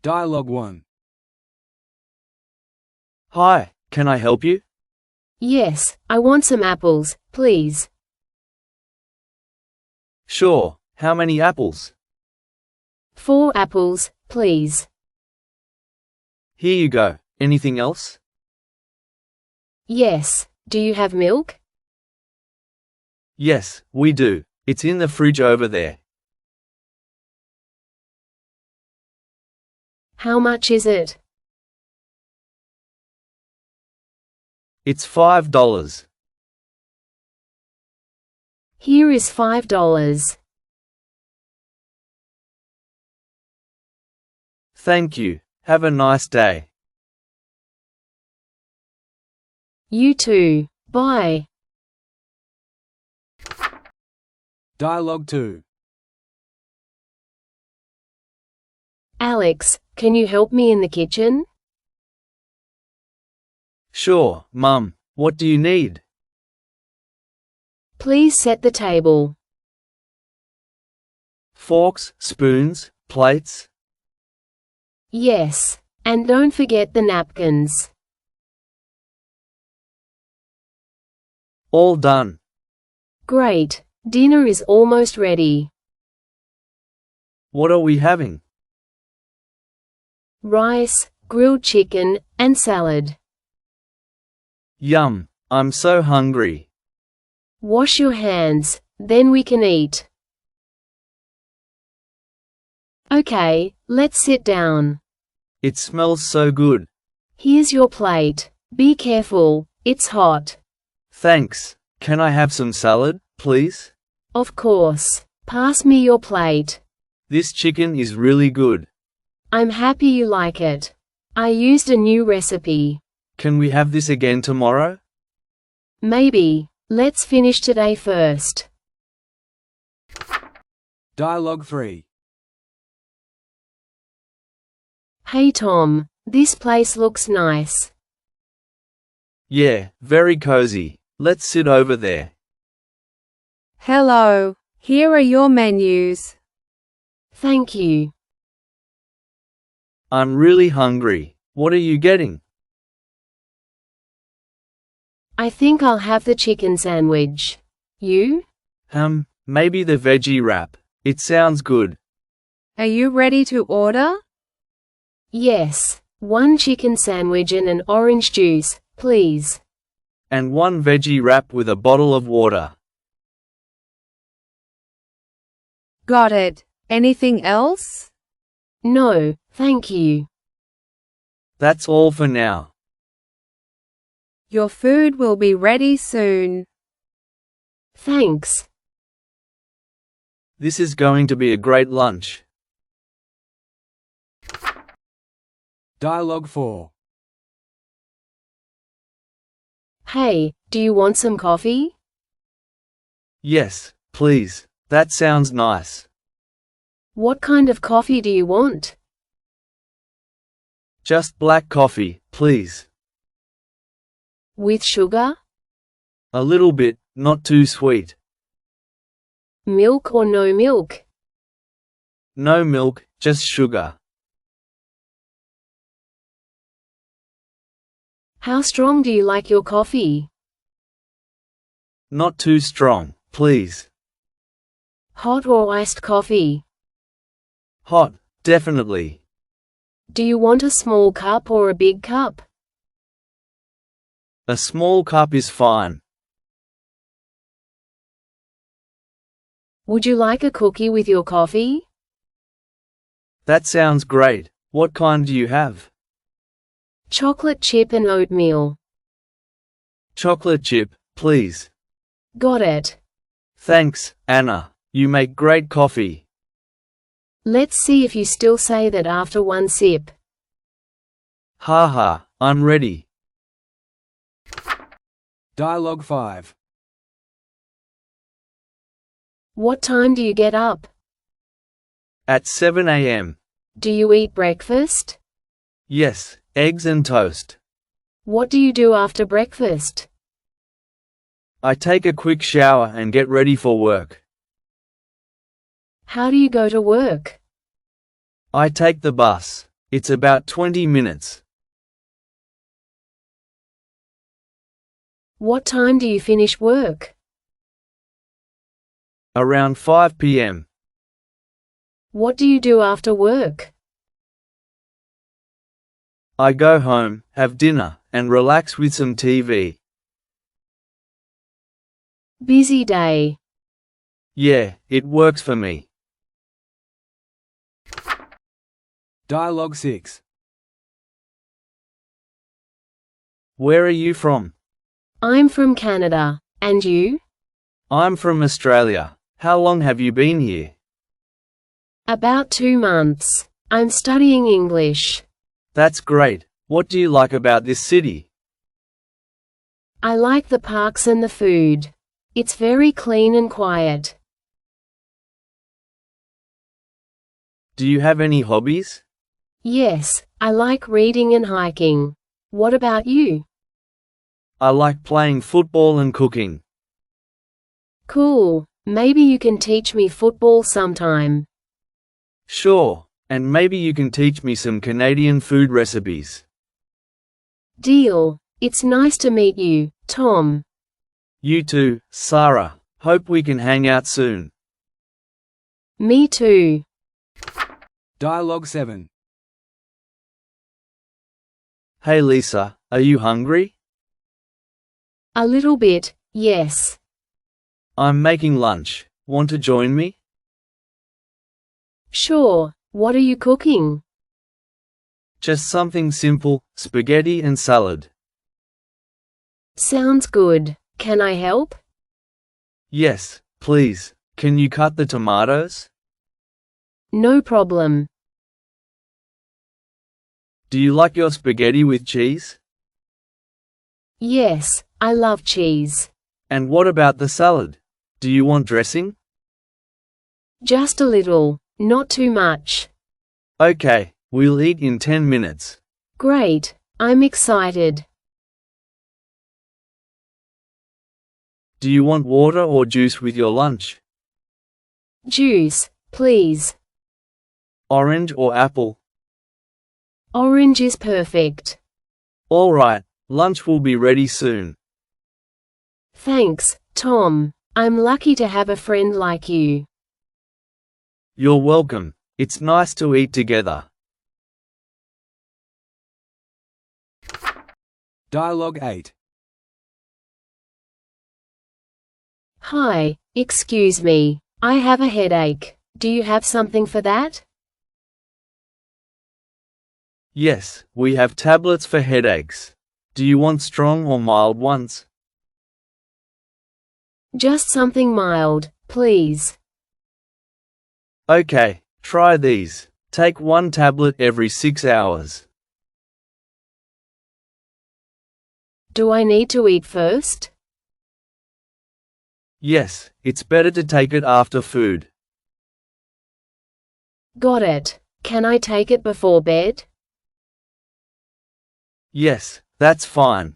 Dialogue 1. Hi, can I help you? Yes, I want some apples, please. Sure, how many apples? 4 apples, please. Here you go. Anything else? Yes, do you have milk? Yes, we do. It's in the fridge over there. How much is it? It's $5. Here is $5. Thank you. Have a nice day. You too. Bye. Dialogue 2. Alex, can you help me in the kitchen? Sure, Mum. What do you need? Please set the table. Forks, spoons, plates? Yes, and don't forget the napkins. All done. Great. Dinner is almost ready. What are we having? Rice, grilled chicken, and salad. Yum, I'm so hungry. Wash your hands, then we can eat. Okay, let's sit down. It smells so good. Here's your plate. Be careful, it's hot. Thanks. Can I have some salad, please? Of course. Pass me your plate. This chicken is really good. I'm happy you like it. I used a new recipe. Can we have this again tomorrow? Maybe. Let's finish today first. Dialogue 3. Hey Tom, this place looks nice. Yeah, very cozy. Let's sit over there. Hello, here are your menus. Thank you. I'm really hungry. What are you getting? I think I'll have the chicken sandwich. You? Maybe the veggie wrap. It sounds good. Are you ready to order? Yes. 1 chicken sandwich and an orange juice, please. And 1 veggie wrap with a bottle of water. Got it. Anything else? No, thank you. That's all for now. Your food will be ready soon. Thanks. This is going to be a great lunch. Dialogue 4. Hey, do you want some coffee? Yes, please. That sounds nice. What kind of coffee do you want? Just black coffee, please. With sugar? A little bit, not too sweet. Milk or no milk? No milk, just sugar. How strong do you like your coffee? Not too strong, please. Hot or iced coffee? Hot, definitely. Do you want a small cup or a big cup? A small cup is fine. Would you like a cookie with your coffee? That sounds great. What kind do you have? Chocolate chip and oatmeal. Chocolate chip, please. Got it. Thanks, Anna. You make great coffee. Let's see if you still say that after 1 sip. Haha, I'm ready. Dialogue 5. What time do you get up? At 7 a.m. Do you eat breakfast? Yes, eggs and toast. What do you do after breakfast? I take a quick shower and get ready for work. How do you go to work? I take the bus. It's about 20 minutes. What time do you finish work? Around 5 p.m. What do you do after work? I go home, have dinner, and relax with some TV. Busy day. Yeah, it works for me. Dialogue 6. Where are you from? I'm from Canada. And you? I'm from Australia. How long have you been here? About 2 months. I'm studying English. That's great. What do you like about this city? I like the parks and the food. It's very clean and quiet. Do you have any hobbies? Yes, I like reading and hiking. What about you? I like playing football and cooking. Cool. Maybe you can teach me football sometime. Sure, and maybe you can teach me some Canadian food recipes. Deal. It's nice to meet you, Tom. You too, Sarah. Hope we can hang out soon. Me too. Dialogue 7. Hey Lisa, are you hungry? A little bit, yes. I'm making lunch. Want to join me? Sure. What are you cooking? Just something simple, spaghetti and salad. Sounds good. Can I help? Yes, please. Can you cut the tomatoes? No problem. Do you like your spaghetti with cheese? Yes, I love cheese. And what about the salad? Do you want dressing? Just a little, not too much. Okay, we'll eat in 10 minutes. Great, I'm excited. Do you want water or juice with your lunch? Juice, please. Orange or apple? Orange is perfect. All right, lunch will be ready soon. Thanks, Tom. I'm lucky to have a friend like you. You're welcome. It's nice to eat together. Dialogue 8. Hi, excuse me. I have a headache. Do you have something for that? Yes, we have tablets for headaches. Do you want strong or mild ones? Just something mild, please. Okay, try these. Take one tablet every 6 hours. Do I need to eat first? Yes, it's better to take it after food. Got it. Can I take it before bed? Yes, that's fine.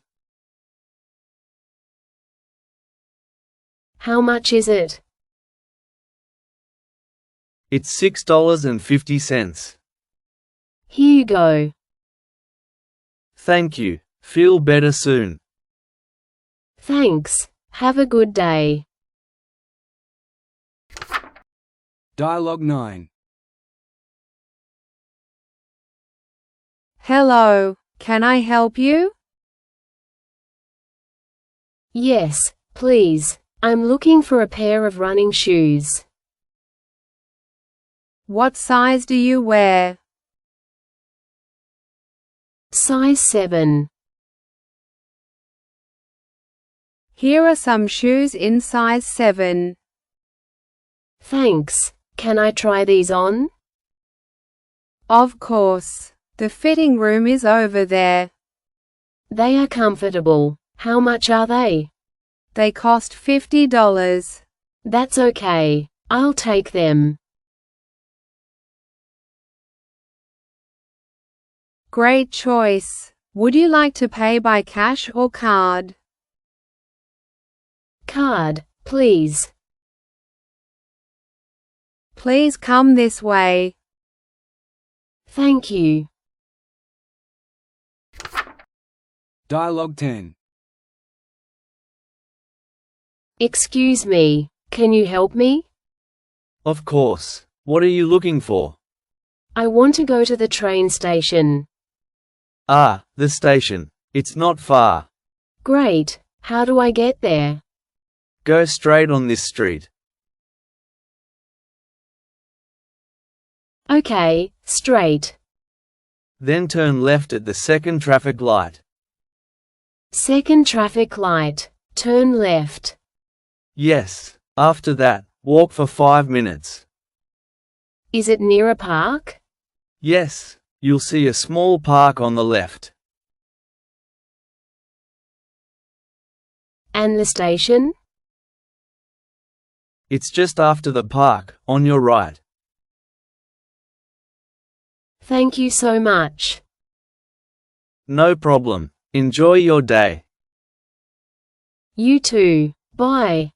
How much is it? It's $6.50. Here you go. Thank you. Feel better soon. Thanks. Have a good day. Dialogue 9. Hello, can I help you? Yes, please. I'm looking for a pair of running shoes. What size do you wear? Size 7. Here are some shoes in size 7. Thanks. Can I try these on? Of course. The fitting room is over there. They are comfortable. How much are they? They cost $50. That's okay. I'll take them. Great choice. Would you like to pay by cash or card? Card, please. Please come this way. Thank you. Dialogue 10. Excuse me, can you help me? Of course. What are you looking for? I want to go to the train station. Ah, the station. It's not far. Great. How do I get there? Go straight on this street. Okay, straight. Then turn left at the second traffic light. Second traffic light. Turn left. Yes. After that, walk for 5 minutes. Is it near a park? Yes. You'll see a small park on the left. And the station? It's just after the park, on your right. Thank you so much. No problem. Enjoy your day. You too. Bye.